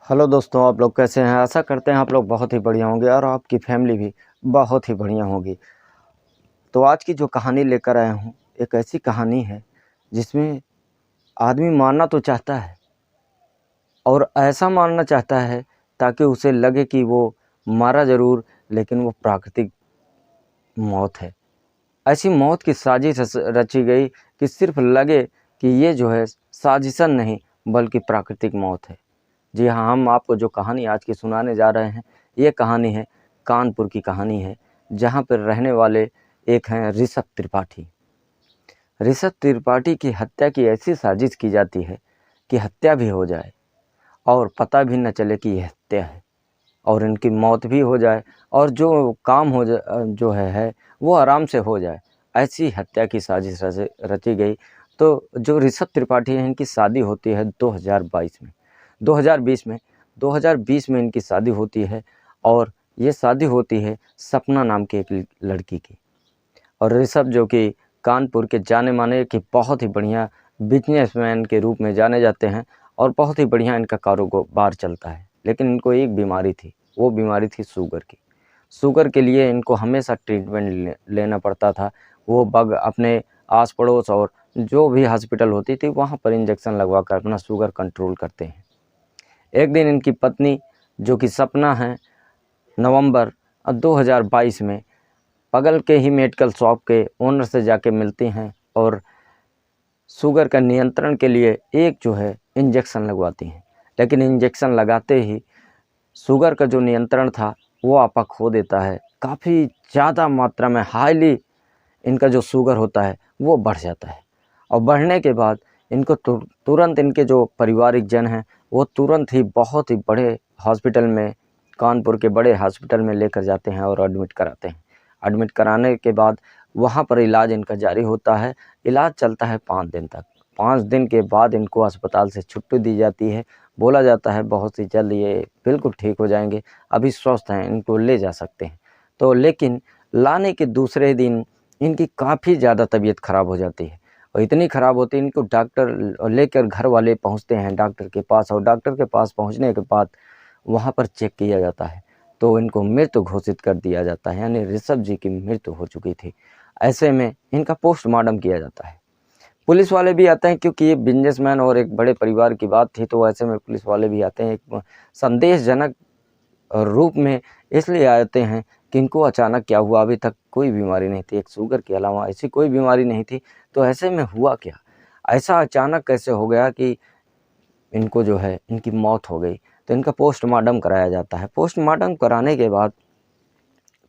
Hello दोस्तों, आप लोग कैसे हैं। आशा करते हैं आप लोग बहुत ही बढ़िया होंगे और आपकी फैमिली भी बहुत ही बढ़िया होगी। तो आज की जो कहानी लेकर आया हूँ, एक ऐसी कहानी है जिसमें आदमी मारना तो चाहता है और ऐसा मारना चाहता है ताकि उसे लगे कि वो मारा ज़रूर, लेकिन वो प्राकृतिक मौत है। ऐसी मौत की साजिश रची गई कि सिर्फ लगे कि ये जो है साजिशन नहीं बल्कि प्राकृतिक मौत है। जी हाँ, हम आपको जो कहानी आज की सुनाने जा रहे हैं, ये कहानी है कानपुर की कहानी है, जहाँ पर रहने वाले एक हैं ऋषभ त्रिपाठी। ऋषभ त्रिपाठी की हत्या की ऐसी साजिश की जाती है कि हत्या भी हो जाए और पता भी न चले कि यह हत्या है, और इनकी मौत भी हो जाए और जो काम जो है वो आराम से हो जाए। ऐसी हत्या की साजिश रची गई। तो जो ऋषभ त्रिपाठी हैं, इनकी शादी होती है 2022 में 2020 में 2020 में इनकी शादी होती है, और ये शादी होती है सपना नाम की एक लड़की की। और ऋषभ जो कि कानपुर के जाने माने कि बहुत ही बढ़िया बिजनेसमैन के रूप में जाने जाते हैं और बहुत ही बढ़िया इनका कारोबार चलता है। लेकिन इनको एक बीमारी थी, वो बीमारी थी शुगर की। शुगर के लिए इनको हमेशा ट्रीटमेंट लेना पड़ता था। वो बग अपने आस पड़ोस और जो भी हॉस्पिटल होती थी वहाँ पर इंजेक्शन लगवा कर अपना शुगर कंट्रोल करते हैं। एक दिन इनकी पत्नी जो कि सपना है, नवंबर 2022 में बगल के ही मेडिकल शॉप के ओनर से जाके मिलती हैं और शुगर का नियंत्रण के लिए एक जो है इंजेक्शन लगवाती हैं। लेकिन इंजेक्शन लगाते ही शुगर का जो नियंत्रण था वो आपा खो देता है। काफ़ी ज़्यादा मात्रा में हाईली इनका जो शुगर होता है वो बढ़ जाता है, और बढ़ने के बाद इनको तुरंत इनके जो पारिवारिक जन हैं वो तुरंत ही बहुत ही बड़े हॉस्पिटल में, कानपुर के बड़े हॉस्पिटल में लेकर जाते हैं और एडमिट कराते हैं। एडमिट कराने के बाद वहाँ पर इलाज इनका जारी होता है। इलाज चलता है 5 दिन तक। 5 दिन के बाद इनको अस्पताल से छुट्टी दी जाती है। बोला जाता है बहुत ही जल्द ये बिल्कुल ठीक हो जाएंगे, अभी स्वस्थ हैं, इनको ले जा सकते हैं। तो लेकिन लाने के दूसरे दिन इनकी काफ़ी ज़्यादा तबीयत ख़राब हो जाती है, और इतनी ख़राब होती है इनको डॉक्टर लेकर घर वाले पहुंचते हैं डॉक्टर के पास, और डॉक्टर के पास पहुंचने के बाद वहां पर चेक किया जाता है तो इनको मृत घोषित कर दिया जाता है, यानी ऋषभ जी की मृत्यु हो चुकी थी। ऐसे में इनका पोस्टमार्टम किया जाता है। पुलिस वाले भी आते हैं क्योंकि ये बिजनेसमैन और एक बड़े परिवार की बात थी, तो ऐसे में पुलिस वाले भी आते हैं एक संदेशजनक रूप में, इसलिए आते हैं कि इनको अचानक क्या हुआ। अभी तक कोई बीमारी नहीं थी, एक शुगर के अलावा ऐसी कोई बीमारी नहीं थी, तो ऐसे में हुआ क्या, ऐसा अचानक कैसे हो गया कि इनको जो है इनकी मौत हो गई। तो इनका पोस्टमार्टम कराया जाता है। पोस्टमार्टम कराने के बाद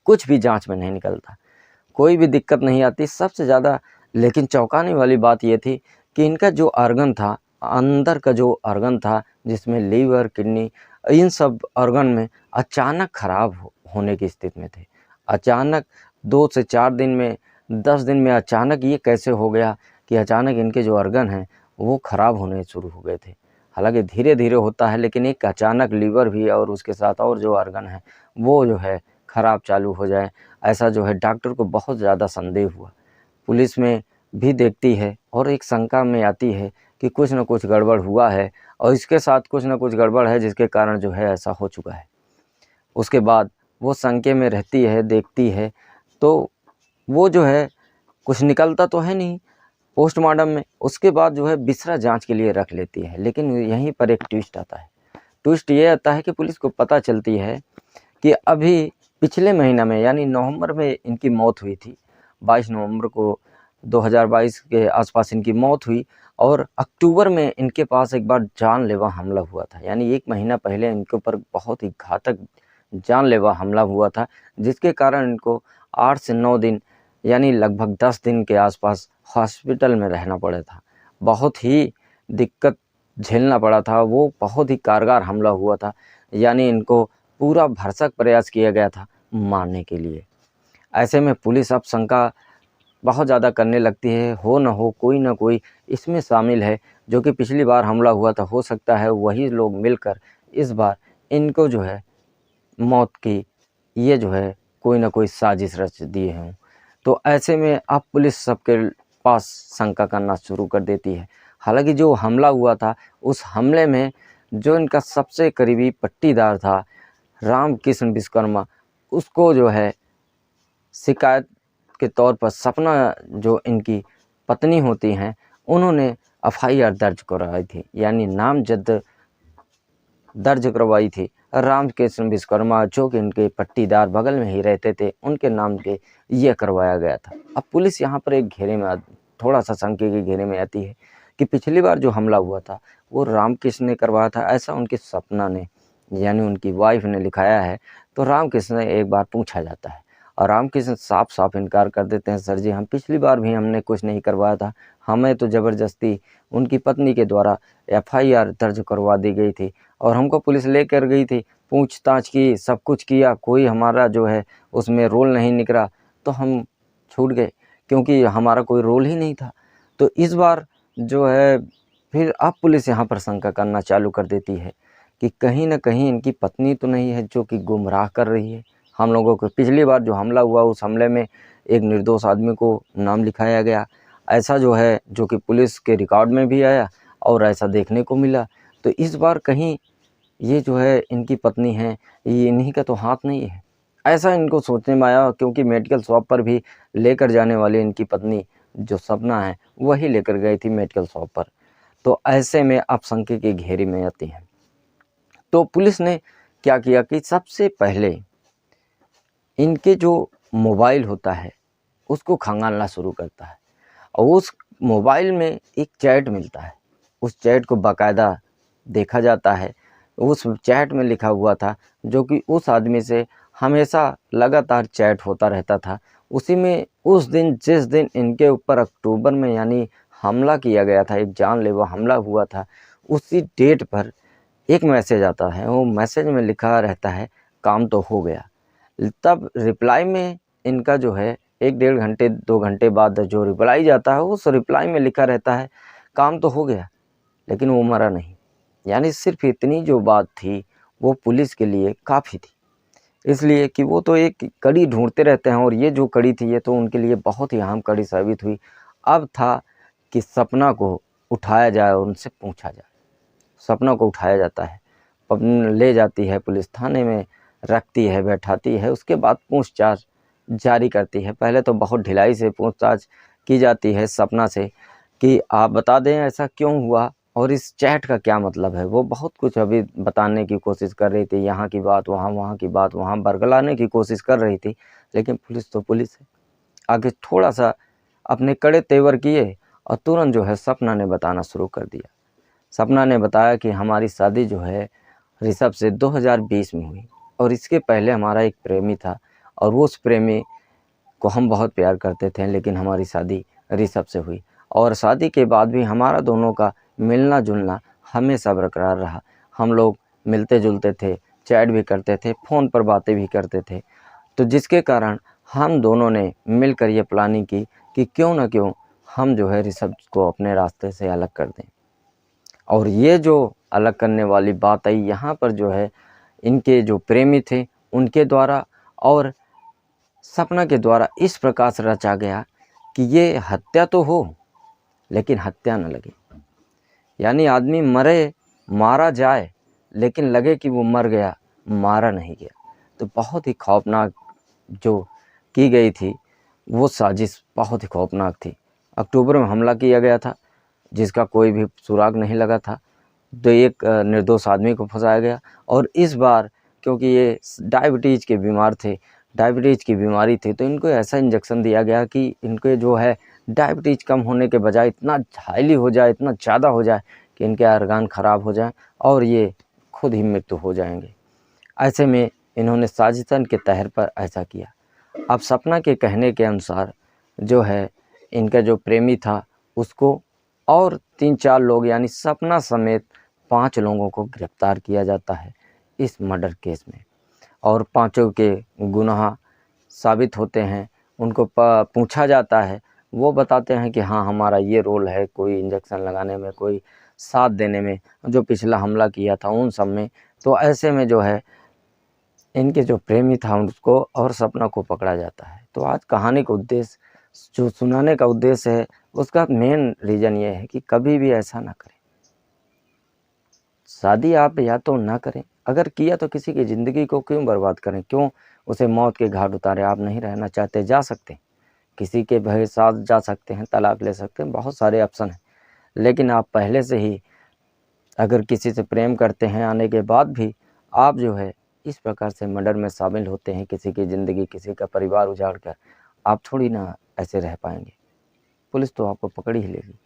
कुछ भी जांच में नहीं निकलता, कोई भी दिक्कत नहीं आती। सबसे ज़्यादा लेकिन चौंकाने वाली बात ये थी कि इनका जो ऑर्गन था, अंदर का जो ऑर्गन था जिसमें लीवर, किडनी, इन सब ऑर्गन में अचानक खराब होने की स्थिति में थे। अचानक 2 से 4 दिन में, 10 दिन में अचानक ये कैसे हो गया कि अचानक इनके जो ऑर्गन हैं वो ख़राब होने शुरू हो गए थे। हालांकि धीरे धीरे होता है, लेकिन एक अचानक लीवर भी और उसके साथ और जो ऑर्गन है वो जो है ख़राब चालू हो जाए, ऐसा जो है डॉक्टर को बहुत ज़्यादा संदेह हुआ। पुलिस में भी देखती है और एक शंका में आती है कि कुछ न कुछ गड़बड़ हुआ है, और इसके साथ कुछ न कुछ गड़बड़ है जिसके कारण जो है ऐसा हो चुका है। उसके बाद वो शंके में रहती है, देखती है, तो वो जो है कुछ निकलता तो है नहीं पोस्टमार्टम में। उसके बाद जो है बिसरा जांच के लिए रख लेती है। लेकिन यहीं पर एक ट्विस्ट आता है। ट्विस्ट ये आता है कि पुलिस को पता चलती है कि अभी पिछले महीना में यानी नवंबर में इनकी मौत हुई थी। 22 नवंबर को 2022 के आसपास इनकी मौत हुई, और अक्टूबर में इनके पास एक बार जानलेवा हमला हुआ था। यानी 1 महीना पहले इनके ऊपर बहुत ही घातक जानलेवा हमला हुआ था, जिसके कारण इनको 8 से 9 दिन यानी लगभग 10 दिन के आसपास हॉस्पिटल में रहना पड़ा था। बहुत ही दिक्कत झेलना पड़ा था। वो बहुत ही कारगर हमला हुआ था, यानी इनको पूरा भरसक प्रयास किया गया था मारने के लिए। ऐसे में पुलिस अब शंका बहुत ज़्यादा करने लगती है, हो न कोई इसमें शामिल है जो कि पिछली बार हमला हुआ था। हो सकता है वही लोग मिलकर इस बार इनको जो है मौत की ये जो है कोई ना कोई साजिश रच दिए हों। तो ऐसे में अब पुलिस सबके पास शंका करना शुरू कर देती है। हालांकि जो हमला हुआ था उस हमले में जो इनका सबसे करीबी पट्टीदार था रामकृष्ण विश्वकर्मा, उसको जो है शिकायत के तौर पर सपना जो इनकी पत्नी होती हैं उन्होंने एफआईआर दर्ज करवाई थी, यानी नामजद दर्ज करवाई थी। रामकृष्ण विश्वकर्मा जो कि इनके पट्टीदार बगल में ही रहते थे उनके नाम के ये करवाया गया था। अब पुलिस यहाँ पर एक घेरे में थोड़ा सा शंके के घेरे में आती है कि पिछली बार जो हमला हुआ था वो रामकृष्ण ने करवाया था, ऐसा उनकी सपना ने यानी उनकी वाइफ ने लिखाया है। तो रामकृष्ण ने एक बार पूछा जाता है और रामकृष्ण साफ साफ इनकार कर देते हैं, सर जी हम पिछली बार भी हमने कुछ नहीं करवाया था, हमें तो ज़बरदस्ती उनकी पत्नी के द्वारा एफआईआर दर्ज करवा दी गई थी और हमको पुलिस लेकर गई थी, पूछताछ की, सब कुछ किया, कोई हमारा जो है उसमें रोल नहीं निकला, तो हम छूट गए क्योंकि हमारा कोई रोल ही नहीं था। तो इस बार जो है फिर अब पुलिस यहाँ पर शंका करना चालू कर देती है कि कहीं न कहीं इनकी पत्नी तो नहीं है जो कि गुमराह कर रही है हम लोगों को। पिछली बार जो हमला हुआ उस हमले में एक निर्दोष आदमी को नाम लिखाया गया, ऐसा जो है जो कि पुलिस के रिकॉर्ड में भी आया और ऐसा देखने को मिला। तो इस बार कहीं ये जो है इनकी पत्नी है, ये इन्हीं का तो हाथ नहीं है, ऐसा इनको सोचने में आया क्योंकि मेडिकल शॉप पर भी लेकर जाने वाली इनकी पत्नी जो सपना है वही लेकर गई थी मेडिकल शॉप पर। तो ऐसे में अब शंके के घेरे में आती हैं। तो पुलिस ने क्या किया कि सबसे पहले इनके जो मोबाइल होता है उसको खंगालना शुरू करता है और उस मोबाइल में एक चैट मिलता है, उस चैट को बाकायदा देखा जाता है। उस चैट में लिखा हुआ था जो कि उस आदमी से हमेशा लगातार चैट होता रहता था। उसी में उस दिन जिस दिन इनके ऊपर अक्टूबर में यानी हमला किया गया था, एक जानलेवा हमला हुआ था, उसी डेट पर एक मैसेज आता है। वो मैसेज में लिखा रहता है काम तो हो गया। तब रिप्लाई में इनका जो है 1 डेढ़ घंटे 2 घंटे बाद जो रिप्लाई जाता है उस रिप्लाई में लिखा रहता है काम तो हो गया लेकिन वो मरा नहीं। यानी सिर्फ इतनी जो बात थी वो पुलिस के लिए काफ़ी थी, इसलिए कि वो तो एक कड़ी ढूंढते रहते हैं और ये जो कड़ी थी ये तो उनके लिए बहुत ही अहम कड़ी साबित हुई। अब था कि सपना को उठाया जाए और उनसे पूछा जाए। सपना को उठाया जाता है, ले जाती है पुलिस थाने में, रखती है, बैठाती है, उसके बाद पूछताछ जारी करती है। पहले तो बहुत ढिलाई से पूछताछ की जाती है सपना से कि आप बता दें ऐसा क्यों हुआ और इस चैट का क्या मतलब है। वो बहुत कुछ अभी बताने की कोशिश कर रही थी, यहाँ की बात वहाँ, वहाँ की बात वहाँ, बरगलाने की कोशिश कर रही थी, लेकिन पुलिस तो पुलिस है। आगे थोड़ा सा अपने कड़े तेवर किए और तुरंत जो है सपना ने बताना शुरू कर दिया। सपना ने बताया कि हमारी शादी जो है ऋषभ से 2020 में हुई और इसके पहले हमारा एक प्रेमी था और वो उस प्रेमी को हम बहुत प्यार करते थे, लेकिन हमारी शादी ऋषभ से हुई और शादी के बाद भी हमारा दोनों का मिलना जुलना हमेशा बरकरार रहा। हम लोग मिलते जुलते थे, चैट भी करते थे, फ़ोन पर बातें भी करते थे। तो जिसके कारण हम दोनों ने मिलकर ये प्लानिंग की कि क्यों ना क्यों हम जो है ऋषभ को अपने रास्ते से अलग कर दें। और ये जो अलग करने वाली बात आई यहाँ पर जो है इनके जो प्रेमी थे उनके द्वारा और सपना के द्वारा इस प्रकार से रचा गया कि ये हत्या तो हो लेकिन हत्या न लगे। यानी आदमी मरे, मारा जाए, लेकिन लगे कि वो मर गया, मारा नहीं गया। तो बहुत ही खौफनाक जो की गई थी वो साजिश बहुत ही खौफनाक थी। अक्टूबर में हमला किया गया था जिसका कोई भी सुराग नहीं लगा था, तो एक निर्दोष आदमी को फंसाया गया। और इस बार क्योंकि ये डायबिटीज़ के बीमार थे, डायबिटीज़ की बीमारी थी, तो इनको ऐसा इंजेक्शन दिया गया कि इनके जो है डायबिटीज़ कम होने के बजाय इतना हाईली हो जाए, इतना ज़्यादा हो जाए कि इनके ऑर्गान ख़राब हो जाएं और ये खुद ही मृत्यु हो जाएंगे। ऐसे में इन्होंने साजिशन के तहर पर ऐसा किया। अब सपना के कहने के अनुसार जो है इनका जो प्रेमी था उसको और 3-4 लोग यानी सपना समेत 5 लोगों को गिरफ्तार किया जाता है इस मर्डर केस में और पाँचों के गुनाह साबित होते हैं। उनको पूछा जाता है, वो बताते हैं कि हाँ हमारा ये रोल है, कोई इंजेक्शन लगाने में, कोई साथ देने में, जो पिछला हमला किया था उन सब में। तो ऐसे में जो है इनके जो प्रेमी था उसको और सपना को पकड़ा जाता है। तो आज कहानी का उद्देश्य जो सुनाने का उद्देश्य है उसका मेन रीज़न ये है कि कभी भी ऐसा ना करें। शादी आप या तो ना करें, अगर किया तो किसी की ज़िंदगी को क्यों बर्बाद करें, क्यों उसे मौत के घाट उतारें। आप नहीं रहना चाहते जा सकते हैं, किसी के भाई साथ जा सकते हैं, तलाक ले सकते हैं, बहुत सारे ऑप्शन हैं। लेकिन आप पहले से ही अगर किसी से प्रेम करते हैं आने के बाद भी आप जो है इस प्रकार से मर्डर में शामिल होते हैं, किसी की ज़िंदगी, किसी का परिवार उजाड़ कर, आप थोड़ी ना ऐसे रह पाएंगे, पुलिस तो आपको पकड़ ही लेगी।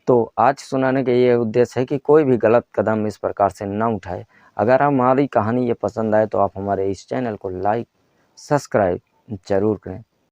तो आज सुनाने का ये उद्देश्य है कि कोई भी गलत कदम इस प्रकार से ना उठाए। अगर हमारी कहानी ये पसंद आए तो आप हमारे इस चैनल को लाइक सब्सक्राइब ज़रूर करें।